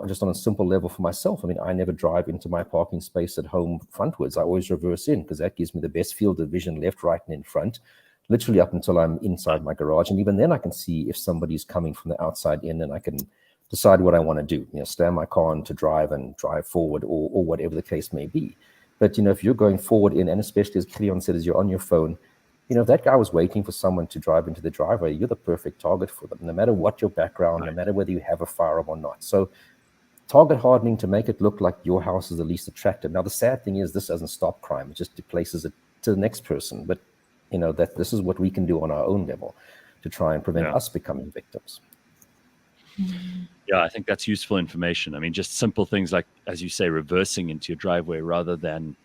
Speaker 3: just on a simple level for myself, I mean, I never drive into my parking space at home frontwards. I always reverse in because that gives me the best field of vision, left, right, and in front, literally up until I'm inside my garage. And even then I can see if somebody's coming from the outside in, and I can decide what I want to do, stand my car on to drive and drive forward or whatever the case may be. But, if you're going forward in, and especially as Gideon said, as you're on your phone, if that guy was waiting for someone to drive into the driveway, you're the perfect target for them, no matter what your background, no matter whether you have a firearm or not. So target hardening to make it look like your house is the least attractive. Now, the sad thing is this doesn't stop crime. It just displaces it to the next person. But, that this is what we can do on our own level to try and prevent us becoming victims.
Speaker 1: Yeah, I think that's useful information. I mean, just simple things like, as you say, reversing into your driveway rather than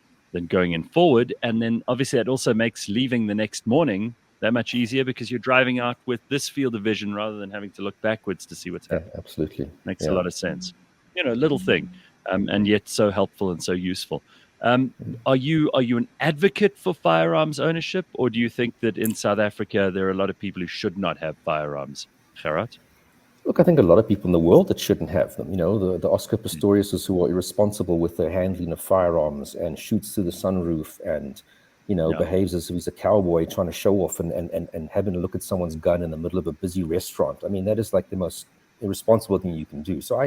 Speaker 1: going in forward. And then obviously that also makes leaving the next morning that much easier because you're driving out with this field of vision rather than having to look backwards to see what's happening.
Speaker 3: Yeah, absolutely.
Speaker 1: Makes a lot of sense. Little thing, and yet so helpful and so useful. Are you an advocate for firearms ownership, or do you think that in South Africa there are a lot of people who should not have firearms? Gerard?
Speaker 3: Look, I think a lot of people in the world that shouldn't have them. The Oscar Pistoriuses who are irresponsible with their handling of firearms and shoots through the sunroof and, behaves as if he's a cowboy trying to show off and having a look at someone's gun in the middle of a busy restaurant. I mean, that is like the most irresponsible thing you can do. So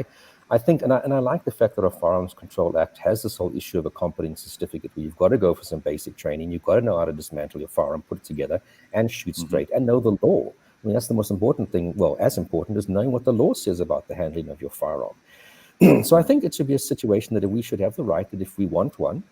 Speaker 3: I think, and I like the fact that our Firearms Control Act has this whole issue of a competency certificate where you've got to go for some basic training. You've got to know how to dismantle your firearm, put it together, and shoot straight, and know the law. I mean, that's the most important thing. Well, as important as knowing what the law says about the handling of your firearm. So I think it should be a situation that we should have the right that if we want one,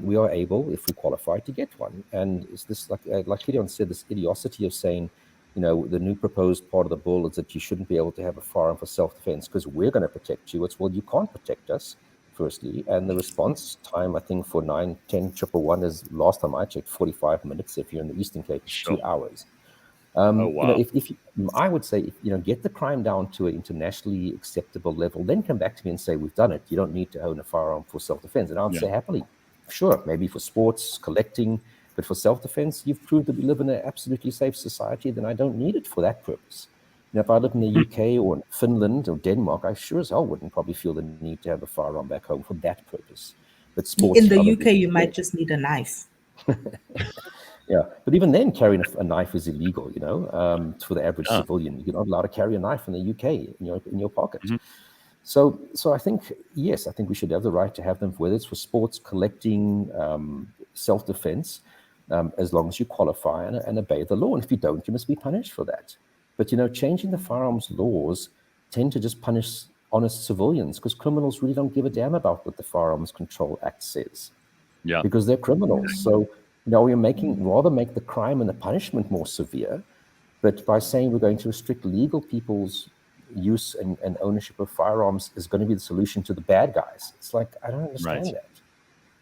Speaker 3: we are able, if we qualify, to get one. And it's this, like Gideon said, this idiocy of saying, the new proposed part of the bill is that you shouldn't be able to have a firearm for self-defense because we're going to protect you. It's, well, you can't protect us. firstly, and the response time, I think, for 910 111 is, last time I checked, 45 minutes. If you're in the Eastern Cape, it's
Speaker 1: Sure.
Speaker 3: 2 hours.
Speaker 1: Oh, wow.
Speaker 3: If I would say, get the crime down to an internationally acceptable level, then come back to me and say, we've done it. You don't need to own a firearm for self-defense. And I would say happily, sure, maybe for sports, collecting, but for self-defense, you've proved that we live in an absolutely safe society, then I don't need it for that purpose. If I live in the UK or in Finland or Denmark, I sure as hell wouldn't probably feel the need to have a firearm back home for that purpose. But sports
Speaker 4: In
Speaker 3: and
Speaker 4: the
Speaker 3: other
Speaker 4: UK, you
Speaker 3: reasons,
Speaker 4: might just need a knife.
Speaker 3: yeah, but even then, carrying a knife is illegal. For the average
Speaker 1: Yeah.
Speaker 3: civilian, you're not allowed to carry a knife in the UK in your pocket.
Speaker 1: Mhm.
Speaker 3: So I think, yes, I think we should have the right to have them, whether it's for sports, collecting, self-defense, as long as you qualify and obey the law. And if you don't, you must be punished for that. But changing the firearms laws tend to just punish honest civilians, because criminals really don't give a damn about what the Firearms Control Act says,
Speaker 1: Yeah.
Speaker 3: because they're criminals. So we're rather make the crime and the punishment more severe, but by saying we're going to restrict legal people's use and ownership of firearms is going to be the solution to the bad guys. It's like, I don't understand that.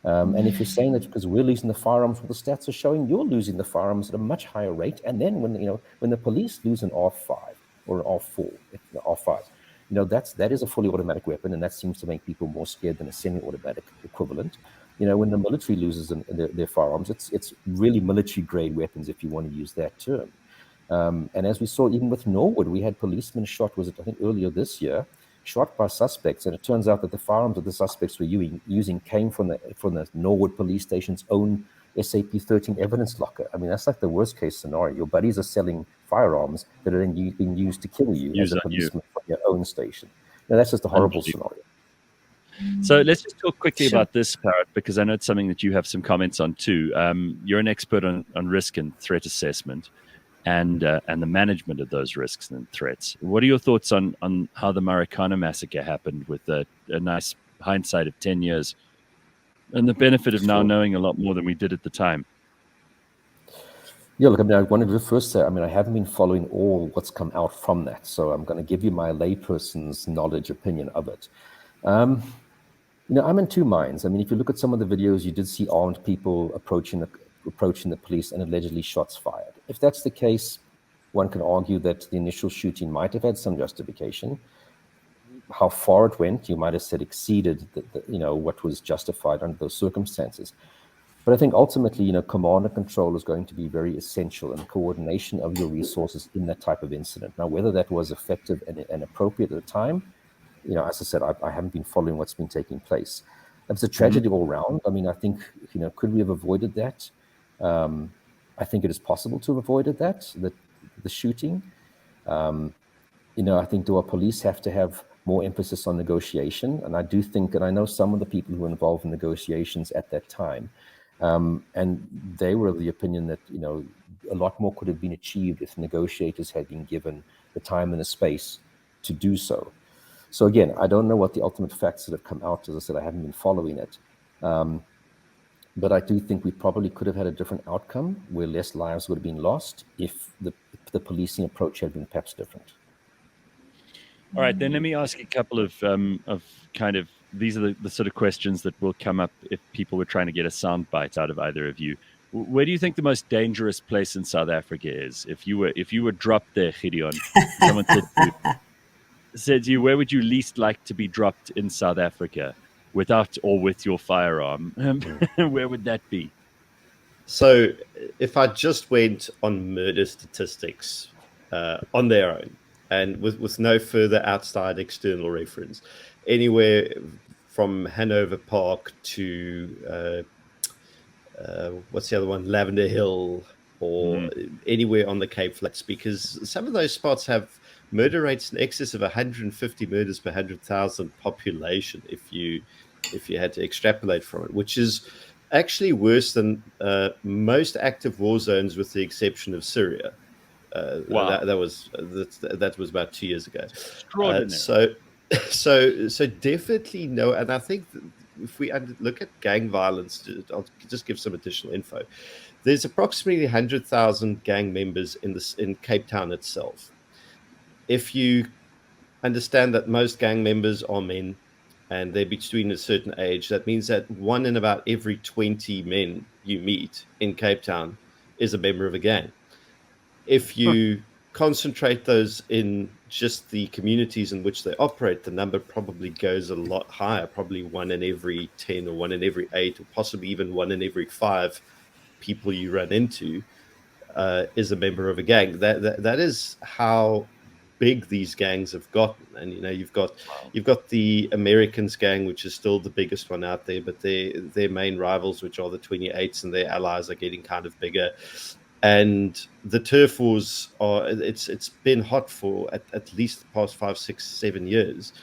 Speaker 3: And if you're saying that because we're losing the firearms, well, the stats are showing you're losing the firearms at a much higher rate. And then when the police lose an R5 or an R4, R5, that is a fully automatic weapon, and that seems to make people more scared than a semi-automatic equivalent. When the military loses their firearms, it's really military-grade weapons, if you want to use that term. And as we saw, even with Norwood, we had policemen shot, I think earlier this year, shot by suspects, and it turns out that the firearms that the suspects were using came from the Norwood police station's own SAP-13 evidence locker. I mean, that's like the worst case scenario. Your buddies are selling firearms that are then being used to kill you as a policeman from your own station. Now, that's just a horrible scenario.
Speaker 1: So let's just talk quickly
Speaker 4: Sure.
Speaker 1: about this, Parrot, because I know it's something that you have some comments on too. You're an expert on risk and threat assessment and the management of those risks and threats. What are your thoughts on how the Marikana massacre happened, with a nice hindsight of 10 years and the benefit of now knowing a lot more than we did at the time?
Speaker 3: Yeah, look, I wanted to first say, I haven't been following all what's come out from that, so I'm going to give you my layperson's knowledge opinion of it. I'm in two minds. If you look at some of the videos, you did see armed people approaching the police and allegedly shots fired. If that's the case, one can argue that the initial shooting might have had some justification. How far it went, you might have said, exceeded what was justified under those circumstances. But I think ultimately, command and control is going to be very essential, and coordination of your resources in that type of incident. Now, whether that was effective and appropriate at the time, as I said, I haven't been following what's been taking place. It's a tragedy all around. I think, could we have avoided that? I think it is possible to have avoided that, the shooting. I think, do our police have to have more emphasis on negotiation? And I do think, and I know some of the people who were involved in negotiations at that time, and they were of the opinion that, a lot more could have been achieved if negotiators had been given the time and the space to do so. So again, I don't know what the ultimate facts that have come out. As I said, I haven't been following it. But I do think we probably could have had a different outcome where less lives would have been lost if the policing approach had been perhaps different.
Speaker 1: All right, then let me ask a couple of kind of, these are the sort of questions that will come up if people were trying to get a sound bite out of either of you. Where do you think the most dangerous place in South Africa is? If you were dropped there, Gideon, someone said to you, where would you least like to be dropped in South Africa, without or with your firearm? Where would that be?
Speaker 2: So if I just went on murder statistics on their own, and with no further outside external reference, anywhere from Hanover Park to what's the other one, Lavender Hill, or anywhere on the Cape Flats, because some of those spots have murder rates in excess of 150 murders per 100,000 population, if you had to extrapolate from it, which is actually worse than most active war zones, with the exception of Syria.
Speaker 1: Wow.
Speaker 2: That was about 2 years ago.
Speaker 1: Extraordinary.
Speaker 2: So definitely no. And I think if we look at gang violence, I'll just give some additional info. There's approximately 100,000 gang members in Cape Town itself. If you understand that most gang members are men, and they're between a certain age, that means that 1 in about every 20 men you meet in Cape Town is a member of a gang. If you concentrate those in just the communities in which they operate, the number probably goes a lot higher, probably 1 in every 10 or 1 in every 8, or possibly even 1 in every 5 people you run into is a member of a gang. That is how big these gangs have gotten. And you've got the Americans gang, which is still the biggest one out there, but their main rivals, which are the 28s, and their allies, are getting kind of bigger. And the turf wars it's been hot for at least the past 5, 6, 7 years.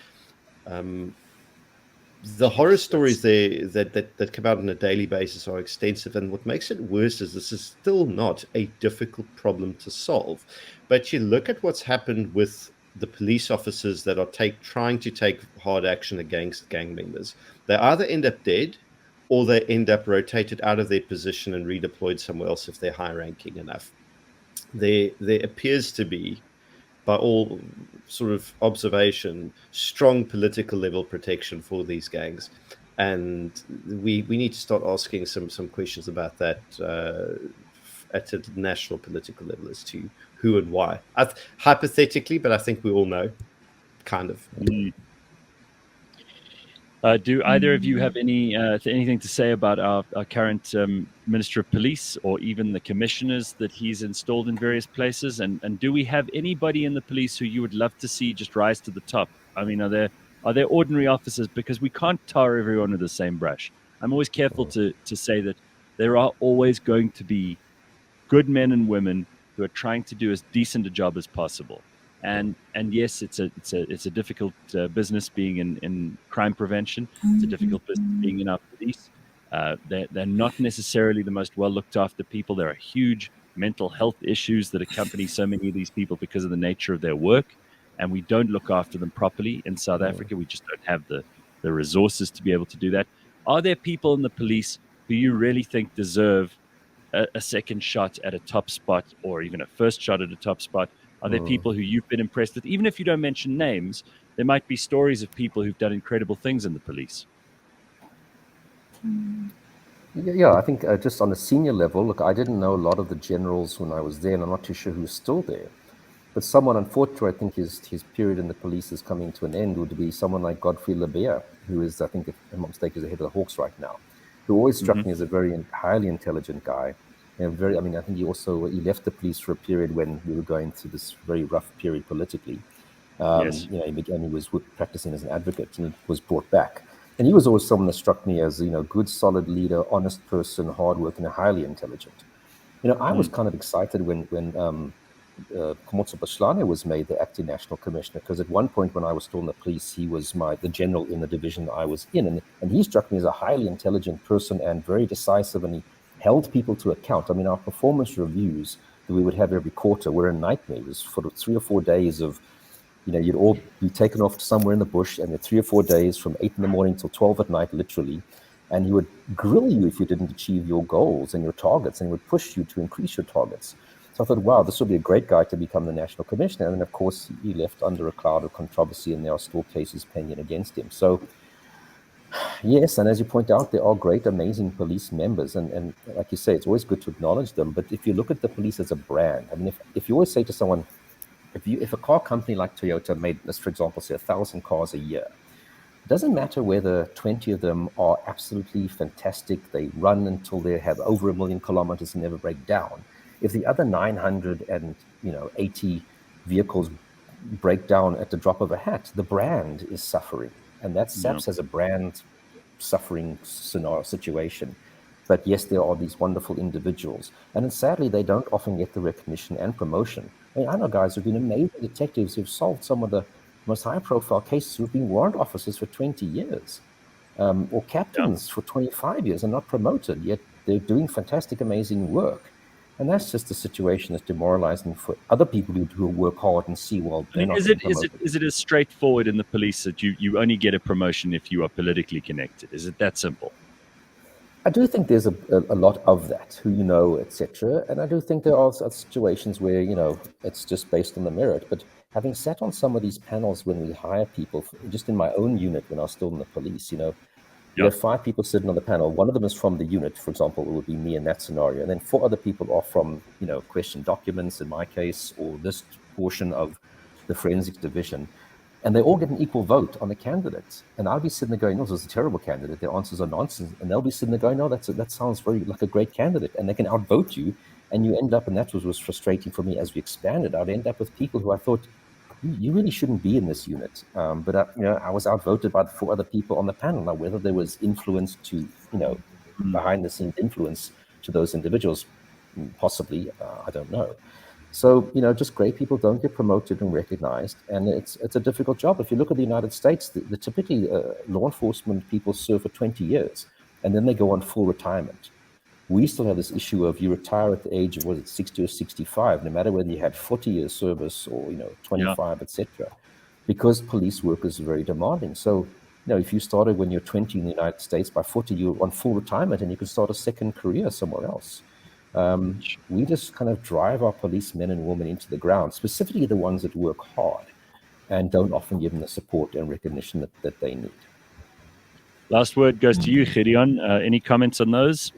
Speaker 2: The horror stories there that come out on a daily basis are extensive, and what makes it worse is this is still not a difficult problem to solve. But you look at what's happened with the police officers that are trying to take hard action against gang members. They either end up dead, or they end up rotated out of their position and redeployed somewhere else if they're high ranking enough. There appears to be, by all sort of observation, strong political level protection for these gangs. And we need to start asking some questions about that at a national political level as to who and why. Hypothetically, but I think we all know, kind of.
Speaker 1: Do either of you have anything to say about our current Minister of Police, or even the commissioners that he's installed in various places? And do we have anybody in the police who you would love to see just rise to the top? I mean, are there ordinary officers? Because we can't tar everyone with the same brush. I'm always careful to say that there are always going to be good men and women who are trying to do as decent a job as possible. And yes, it's a difficult business being in crime prevention. It's a difficult business being in our police. They're not necessarily the most well looked after people. There are huge mental health issues that accompany so many of these people because of the nature of their work, and we don't look after them properly in South Africa. We just don't have the resources to be able to do that. Are there people in the police who you really think deserve a second shot at a top spot, or even a first shot at a top spot? Are there people who you've been impressed with? Even if you don't mention names, there might be stories of people who've done incredible things in the police.
Speaker 3: Yeah, I think just on a senior level, look, I didn't know a lot of the generals when I was there, and I'm not too sure who's still there. But someone, unfortunately, I think his period in the police is coming to an end, would be someone like Godfrey Joubert, who is, I think, if I'm not mistaken, is the head of the Hawks right now, who always struck me as a very highly intelligent guy. And I think he left the police for a period when we were going through this very rough period politically.
Speaker 1: Yes.
Speaker 3: He was practicing as an advocate, and was brought back. And he was always someone that struck me as, good, solid leader, honest person, hardworking, and highly intelligent. I was kind of excited when Labuschagne was made the acting national commissioner, because at one point when I was still in the police, he was the general in the division I was in, and he struck me as a highly intelligent person and very decisive, and he held people to account. I mean, our performance reviews that we would have every quarter were a nightmare. It was for 3 or 4 days of, you'd all be taken off to somewhere in the bush, and 3 or 4 days from 8 in the morning till 12 at night, literally. And he would grill you if you didn't achieve your goals and your targets, and he would push you to increase your targets. So I thought, wow, this would be a great guy to become the national commissioner. And then, of course, he left under a cloud of controversy, and there are still cases pending against him. So, yes, and as you point out, there are great, amazing police members. And like you say, it's always good to acknowledge them. But if you look at the police as a brand, I mean, if you always say to someone, if a car company like Toyota made, let's for example, say 1,000 cars a year, it doesn't matter whether 20 of them are absolutely fantastic, they run until they have over 1 million kilometers and never break down. If the other 980 vehicles break down at the drop of a hat, the brand is suffering. And that SAPS has a brand suffering situation. But yes, there are these wonderful individuals. And sadly, they don't often get the recognition and promotion. I mean, I know guys who've been amazing detectives who've solved some of the most high-profile cases, who've been warrant officers for 20 years, or captains for 25 years and not promoted, yet they're doing fantastic, amazing work. And that's just a situation that's demoralizing for other people who work hard and see, well, they're not getting promoted.
Speaker 1: Is it as straightforward in the police that you only get a promotion if you are politically connected? Is it that simple?
Speaker 3: I do think there's a lot of that, who etc. And I do think there are situations where, it's just based on the merit. But having sat on some of these panels when we hire people, just in my own unit when I was still in the police, you have 5 people sitting on the panel. One of them is from the unit, for example, it would be me in that scenario. And then 4 other people are from, question documents in my case, or this portion of the forensics division. And they all get an equal vote on the candidates. And I'll be sitting there going, no, this is a terrible candidate. Their answers are nonsense. And they'll be sitting there going, no, that sounds very like a great candidate. And they can outvote you. And you end up, and that was frustrating for me as we expanded, I'd end up with people who I thought, you really shouldn't be in this unit. But I was outvoted by the 4 other people on the panel. Now, whether there was influence to, behind the scenes influence to those individuals, possibly, I don't know. So, just great people don't get promoted and recognized, and it's a difficult job. If you look at the United States, the typically law enforcement people serve for 20 years, and then they go on full retirement. We still have this issue of you retire at the age of 60 or 65, no matter whether you had 40 years service or 25, etc. Because police work is very demanding. So if you started when you're 20 in the United States, by 40 you're on full retirement and you can start a second career somewhere else. We just kind of drive our policemen and women into the ground, specifically the ones that work hard, and don't often give them the support and recognition that they need.
Speaker 1: Last word goes to you, Gideon. Any comments on those?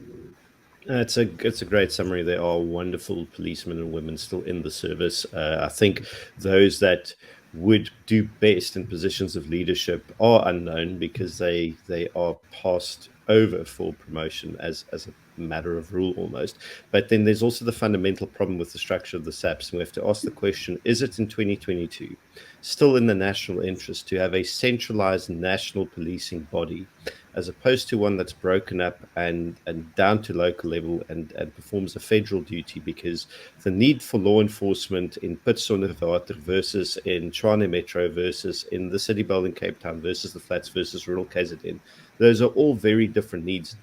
Speaker 2: It's a great summary. There are wonderful policemen and women still in the service. I think those that would do best in positions of leadership are unknown because they are passed over for promotion as a matter of rule almost. But then there's also the fundamental problem with the structure of the SAPS. And we have to ask the question, is it in 2022 still in the national interest to have a centralized national policing body as opposed to one that's broken up and down to local level and performs a federal duty? Because the need for law enforcement in Pitsonderwater versus in Tshwane Metro versus in the City Belt in Cape Town versus the Flats versus rural KZN, those are all very different needs.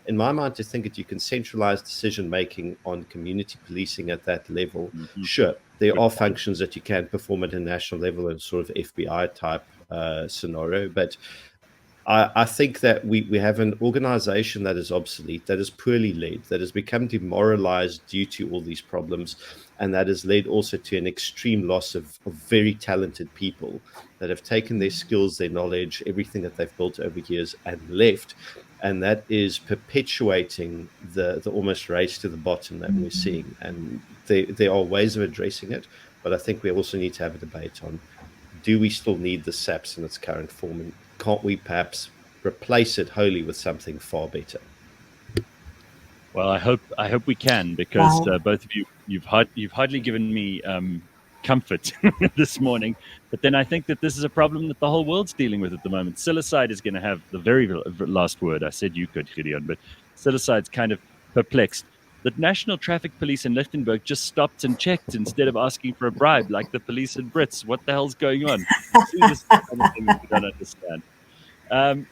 Speaker 2: In my mind, to think that you can centralize decision-making on community policing at that level, sure, there are functions that you can perform at a national level in sort of FBI type scenario, but I think that we have an organization that is obsolete, that is poorly led, that has become demoralized due to all these problems, and that has led also to an extreme loss of very talented people that have taken their skills, their knowledge, everything that they've built over years and left. And that is perpetuating the almost race to the bottom that we're seeing. And there are ways of addressing it, but I think we also need to have a debate on, do we still need the SAPS in its current form? And can't we perhaps replace it wholly with something far better?
Speaker 1: Well, I hope we can, because both of you've hardly given me comfort this morning. But then I think that this is a problem that the whole world's dealing with at the moment. Silicide is going to have the very last word. I said you could, Gideon, but Silicide's kind of perplexed. The National Traffic Police in Lichtenburg just stopped and checked instead of asking for a bribe like the police in Brits. What the hell's going on? This is the kind of thing that we don't understand.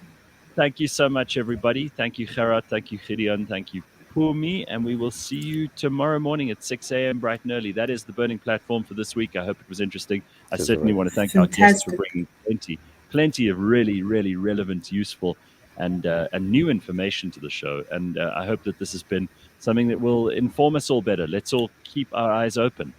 Speaker 1: Thank you so much, everybody. Thank you, Gerard. Thank you, Gideon. Thank you, Pumi. And we will see you tomorrow morning at 6 a.m. bright and early. That is the burning platform for this week. I hope it was interesting. I certainly want to thank our guests for bringing plenty of really, really relevant, useful, and new information to the show. And I hope that this has been something that will inform us all better. Let's all keep our eyes open.